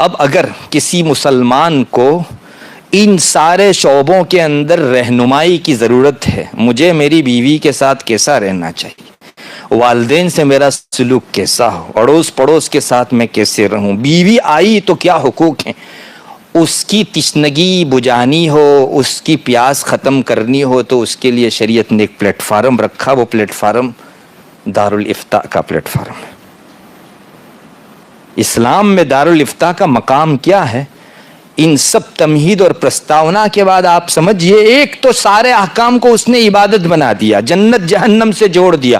اب اگر کسی مسلمان کو ان سارے شعبوں کے اندر رہنمائی کی ضرورت ہے، مجھے میری بیوی کے ساتھ کیسا رہنا چاہیے، والدین سے میرا سلوک کیسا ہو، اڑوس پڑوس کے ساتھ میں کیسے رہوں، بیوی آئی تو کیا حقوق ہیں، اس کی تشنگی بجھانی ہو، اس کی پیاس ختم کرنی ہو تو اس کے لیے شریعت نے ایک پلیٹ فارم رکھا، وہ پلیٹ فارم دارالافتاء کا پلیٹ فارم ہے۔ اسلام میں دارالافتاء کا مقام کیا ہے؟ ان سب تمہید اور پرستاونا کے بعد آپ سمجھئے، ایک تو سارے احکام کو اس نے عبادت بنا دیا، جنت جہنم سے جوڑ دیا۔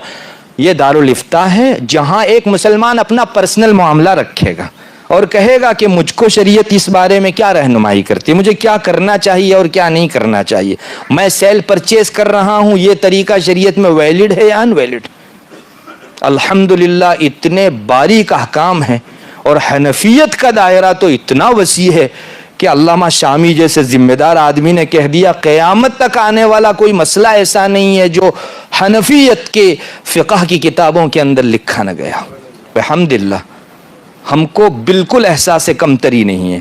یہ دارالافتاء ہے جہاں ایک مسلمان اپنا پرسنل معاملہ رکھے گا اور کہے گا کہ مجھ کو شریعت اس بارے میں کیا رہنمائی کرتی ہے، مجھے کیا کرنا چاہیے اور کیا نہیں کرنا چاہیے، میں سیل پرچیز کر رہا ہوں، یہ طریقہ شریعت میں ویلڈ ہے یا ان ویلڈ۔ الحمدللہ اتنے باریک احکام ہیں، اور حنفیت کا دائرہ تو اتنا وسیع ہے کہ علامہ شامی جیسے ذمہ دار آدمی نے کہہ دیا قیامت تک آنے والا کوئی مسئلہ ایسا نہیں ہے جو حنفیت کے فقہ کی کتابوں کے اندر لکھا نہ گیا۔ الحمدللہ ہم کو بالکل احساس کمتری نہیں ہے۔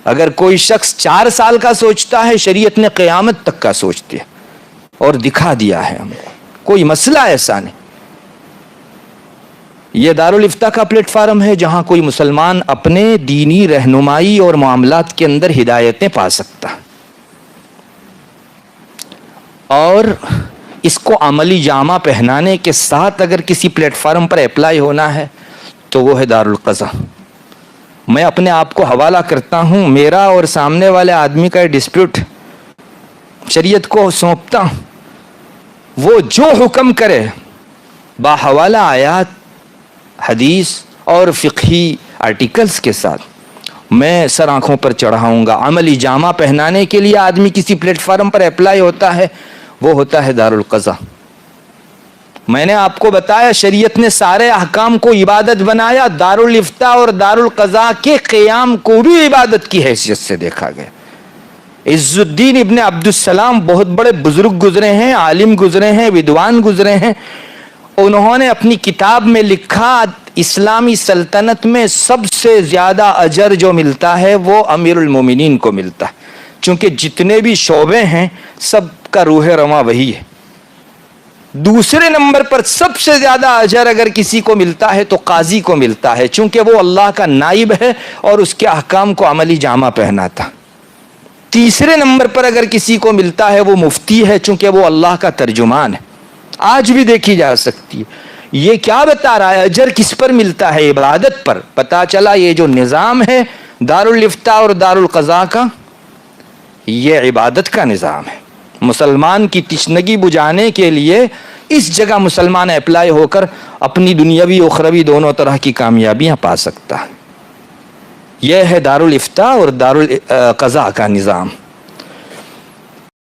اگر کوئی شخص 4 سال کا سوچتا ہے، شریعت نے قیامت تک کا سوچتی ہے اور دکھا دیا ہے ہم کو، کوئی مسئلہ ایسا نہیں۔ یہ دارالافتاء کا پلیٹ فارم ہے جہاں کوئی مسلمان اپنے دینی رہنمائی اور معاملات کے اندر ہدایتیں پا سکتا، اور اس کو عملی جامہ پہنانے کے ساتھ اگر کسی پلیٹ فارم پر اپلائی ہونا ہے تو وہ ہے دارالقضاء۔ میں اپنے آپ کو حوالہ کرتا ہوں، میرا اور سامنے والے آدمی کا ڈسپیوٹ شریعت کو سونپتا ہوں، وہ جو حکم کرے باحوالہ آیات، حدیث اور فقہی آرٹیکلز کے ساتھ میں سر آنکھوں پر چڑھاؤں گا۔ عملی جامہ پہنانے کے لیے آدمی کسی پلیٹ فارم پر اپلائی ہوتا ہے، وہ ہوتا ہے دارالقضاء۔ میں نے آپ کو بتایا شریعت نے سارے احکام کو عبادت بنایا، دارالافتاء اور دارالقضاء کے قیام کو بھی عبادت کی حیثیت سے دیکھا گیا۔ عز الدین ابن عبدالسلام بہت بڑے بزرگ گزرے ہیں، عالم گزرے ہیں، ودوان گزرے ہیں، انہوں نے اپنی کتاب میں لکھا اسلامی سلطنت میں سب سے زیادہ اجر جو ملتا ہے وہ امیر المومنین کو ملتا ہے، چونکہ جتنے بھی شعبے ہیں سب کا روح رواں وہی ہے۔ دوسرے نمبر پر سب سے زیادہ اجر اگر کسی کو ملتا ہے تو قاضی کو ملتا ہے، چونکہ وہ اللہ کا نائب ہے اور اس کے احکام کو عملی جامہ پہناتا۔ تیسرے نمبر پر اگر کسی کو ملتا ہے وہ مفتی ہے، چونکہ وہ اللہ کا ترجمان ہے۔ آج بھی دیکھی جا سکتی ہے۔ یہ کیا بتا رہا ہے؟ اجر کس پر ملتا ہے؟ عبادت پر۔ پتا چلا یہ جو نظام ہے دارالافتاء اور دارالقضاء کا، یہ عبادت کا نظام ہے۔ مسلمان کی تشنگی بجھانے کے لیے اس جگہ مسلمان اپلائی ہو کر اپنی دنیاوی اخروی دونوں طرح کی کامیابیاں پا سکتا ہے۔ یہ ہے دارالافتاء اور دارالقضاء کا نظام۔